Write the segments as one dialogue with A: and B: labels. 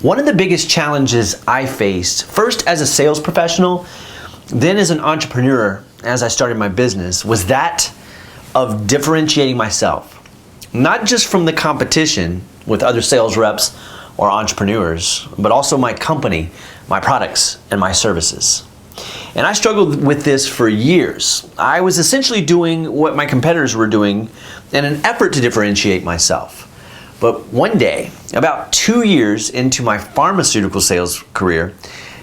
A: One of the biggest challenges I faced, first as a sales professional, then as an entrepreneur as I started my business, was that of differentiating myself. Not just from the competition with other sales reps or entrepreneurs, but also my company, my products, and my services. And I struggled with this for years. I was essentially doing what my competitors were doing in an effort to differentiate myself. But one day, about 2 years into my pharmaceutical sales career,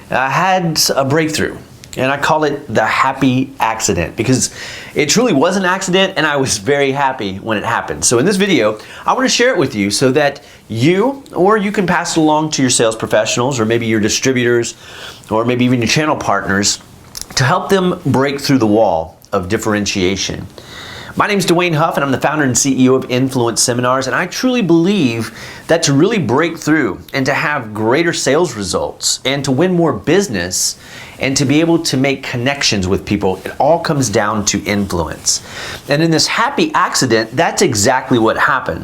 A: I had a breakthrough. And I call it the happy accident because it truly was an accident and I was very happy when it happened. So in this video, I want to share it with you so that you can pass it along to your sales professionals or maybe your distributors or maybe even your channel partners to help them break through the wall of differentiation. My name is Dwayne Huff and I'm the founder and CEO of Influence Seminars, and I truly believe that to really break through and to have greater sales results and to win more business and to be able to make connections with people, it all comes down to influence. And in this happy accident, that's exactly what happened.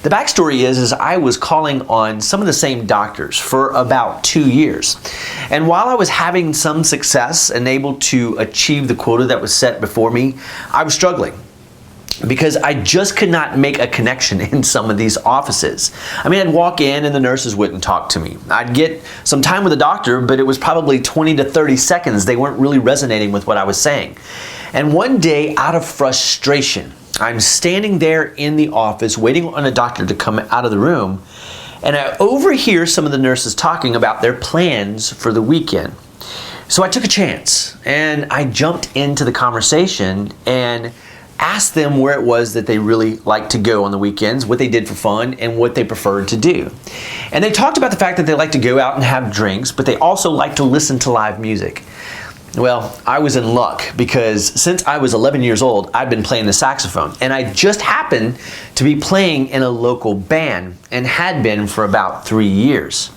A: The backstory is I was calling on some of the same doctors for about 2 years. And while I was having some success and able to achieve the quota that was set before me, I was struggling because I just could not make a connection in some of these offices. I mean, I'd walk in and the nurses wouldn't talk to me. I'd get some time with the doctor, but it was probably 20 to 30 seconds. They weren't really resonating with what I was saying. And one day, out of frustration, I'm standing there in the office waiting on a doctor to come out of the room, and I overhear some of the nurses talking about their plans for the weekend. So I took a chance and I jumped into the conversation and asked them where it was that they really liked to go on the weekends, what they did for fun, and what they preferred to do. And they talked about the fact that they like to go out and have drinks, but they also like to listen to live music. Well, I was in luck because since I was 11 years old, I'd been playing the saxophone, and I just happened to be playing in a local band and had been for about 3 years.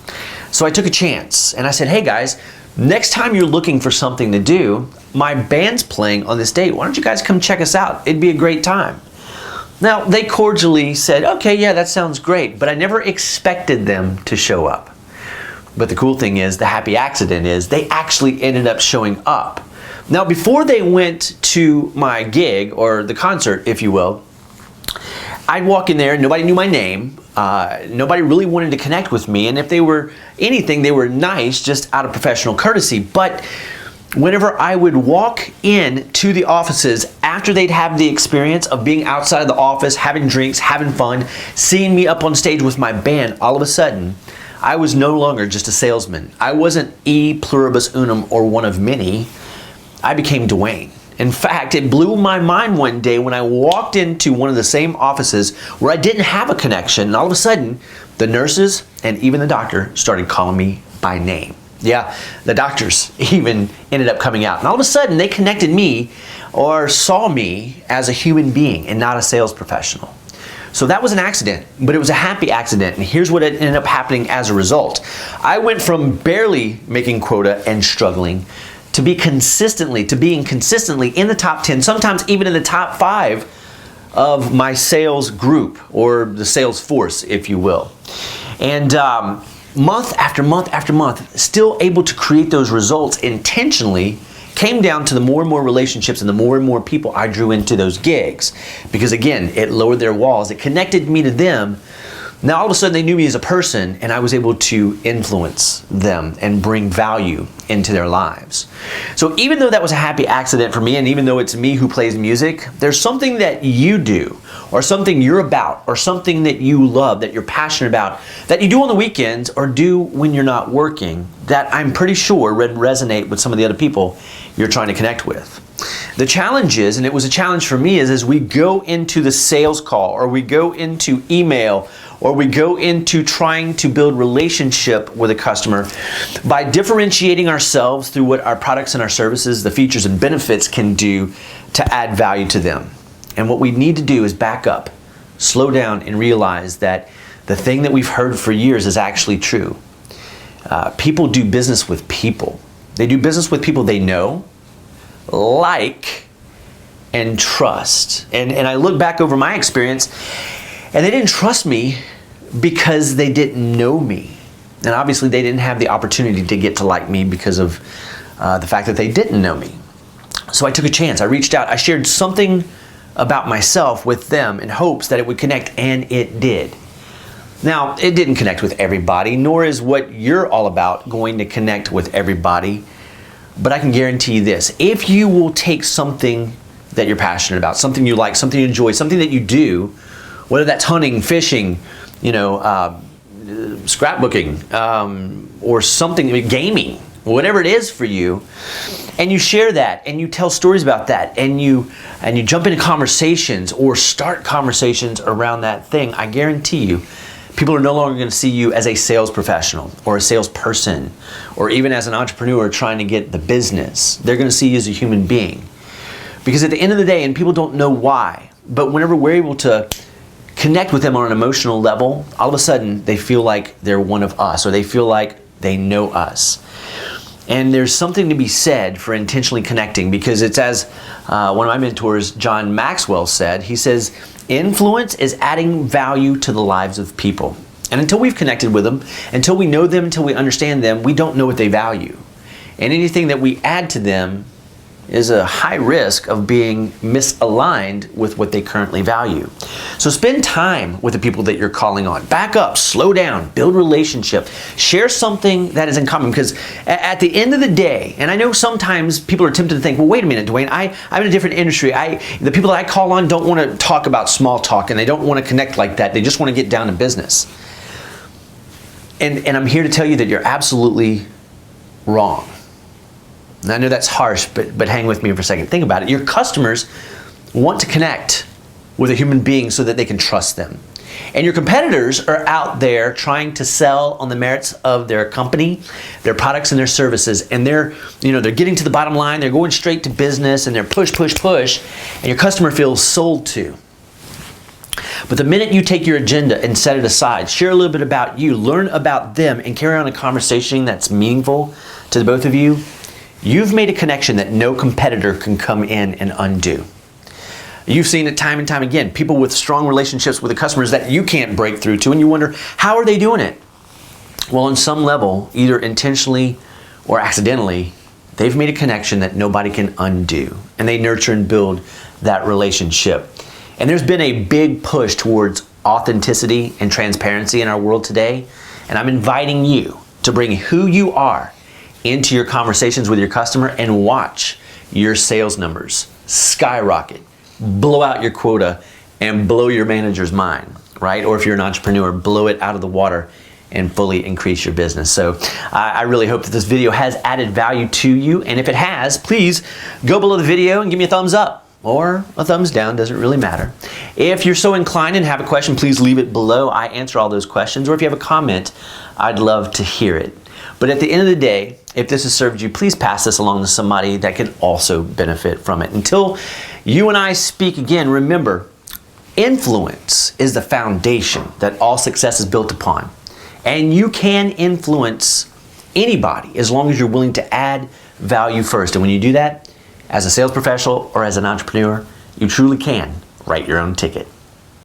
A: So I took a chance and I said, hey guys, next time you're looking for something to do, my band's playing on this date. Why don't you guys come check us out? It'd be a great time. Now, they cordially said, okay, yeah, that sounds great, but I never expected them to show up. But the cool thing is, the happy accident is, they actually ended up showing up. Now, before they went to my gig, or the concert, if you will, I'd walk in there, nobody knew my name, nobody really wanted to connect with me, and if they were anything, they were nice, just out of professional courtesy. But whenever I would walk in to the offices after they'd have the experience of being outside of the office, having drinks, having fun, seeing me up on stage with my band, all of a sudden, I was no longer just a salesman. I wasn't E pluribus unum or one of many. I became Dwayne. In fact, it blew my mind one day when I walked into one of the same offices where I didn't have a connection, and all of a sudden, the nurses and even the doctor started calling me by name. Yeah, the doctors even ended up coming out. And all of a sudden, they connected me or saw me as a human being and not a sales professional. So that was an accident, but it was a happy accident. And here's what ended up happening as a result. I went from barely making quota and struggling to being consistently in the top 10, sometimes even in the top 5 of my sales group or the sales force, if you will. And month after month after month, still able to create those results intentionally, came down to the more and more relationships and the more and more people I drew into those gigs. Because again, it lowered their walls, it connected me to them. Now all of a sudden they knew me as a person and I was able to influence them and bring value into their lives. So even though that was a happy accident for me, and even though it's me who plays music, there's something that you do or something you're about or something that you love, that you're passionate about, that you do on the weekends or do when you're not working, that I'm pretty sure would resonate with some of the other people you're trying to connect with. The challenge is, and it was a challenge for me, is as we go into the sales call or we go into email or we go into trying to build relationship with a customer, by differentiating ourselves through what our products and our services, the features and benefits can do to add value to them. And what we need to do is back up, slow down, and realize that the thing that we've heard for years is actually true. People do business with people. They do business with people they know, like, and trust. And I look back over my experience, and they didn't trust me because they didn't know me. And obviously they didn't have the opportunity to get to like me because of the fact that they didn't know me. So I took a chance. I reached out. I shared something about myself with them in hopes that it would connect, and it did. Now, it didn't connect with everybody, nor is what you're all about going to connect with everybody. But I can guarantee you this: if you will take something that you're passionate about, something you like, something you enjoy, something that you do, whether that's hunting, fishing, scrapbooking, or something, gaming, whatever it is for you, and you share that and you tell stories about that and you jump into conversations or start conversations around that thing, I guarantee you, people are no longer going to see you as a sales professional or a salesperson or even as an entrepreneur trying to get the business. They're going to see you as a human being. Because at the end of the day, and people don't know why, but whenever we're able to connect with them on an emotional level, all of a sudden they feel like they're one of us, or they feel like they know us. And there's something to be said for intentionally connecting, because it's as one of my mentors, John Maxwell, said. He says, influence is adding value to the lives of people. And until we've connected with them, until we know them, until we understand them, we don't know what they value. And anything that we add to them is a high risk of being misaligned with what they currently value. So spend time with the people that you're calling on. Back up, slow down, build relationship, share something that is in common, because at the end of the day, and I know sometimes people are tempted to think, well, wait a minute, Dwayne, I'm in a different industry. The people that I call on don't want to talk about small talk, and they don't want to connect like that. They just want to get down to business. And I'm here to tell you that you're absolutely wrong. And I know that's harsh, but hang with me for a second. Think about it. Your customers want to connect with a human being so that they can trust them. And your competitors are out there trying to sell on the merits of their company, their products and their services, and they're getting to the bottom line, they're going straight to business, and they're push, and your customer feels sold to. But the minute you take your agenda and set it aside, share a little bit about you, learn about them, and carry on a conversation that's meaningful to the both of you, you've made a connection that no competitor can come in and undo. You've seen it time and time again. People with strong relationships with the customers that you can't break through to, and you wonder, how are they doing it? Well, on some level, either intentionally or accidentally, they've made a connection that nobody can undo, and they nurture and build that relationship. And there's been a big push towards authenticity and transparency in our world today, and I'm inviting you to bring who you are into your conversations with your customer and watch your sales numbers skyrocket, blow out your quota, and blow your manager's mind, right? Or if you're an entrepreneur, blow it out of the water and fully increase your business. So I really hope that this video has added value to you. And if it has, please go below the video and give me a thumbs up or a thumbs down, doesn't really matter. If you're so inclined and have a question, please leave it below. I answer all those questions. Or if you have a comment, I'd love to hear it. But at the end of the day, if this has served you, please pass this along to somebody that can also benefit from it. Until you and I speak again, remember, influence is the foundation that all success is built upon. And you can influence anybody as long as you're willing to add value first. And when you do that, as a sales professional or as an entrepreneur, you truly can write your own ticket.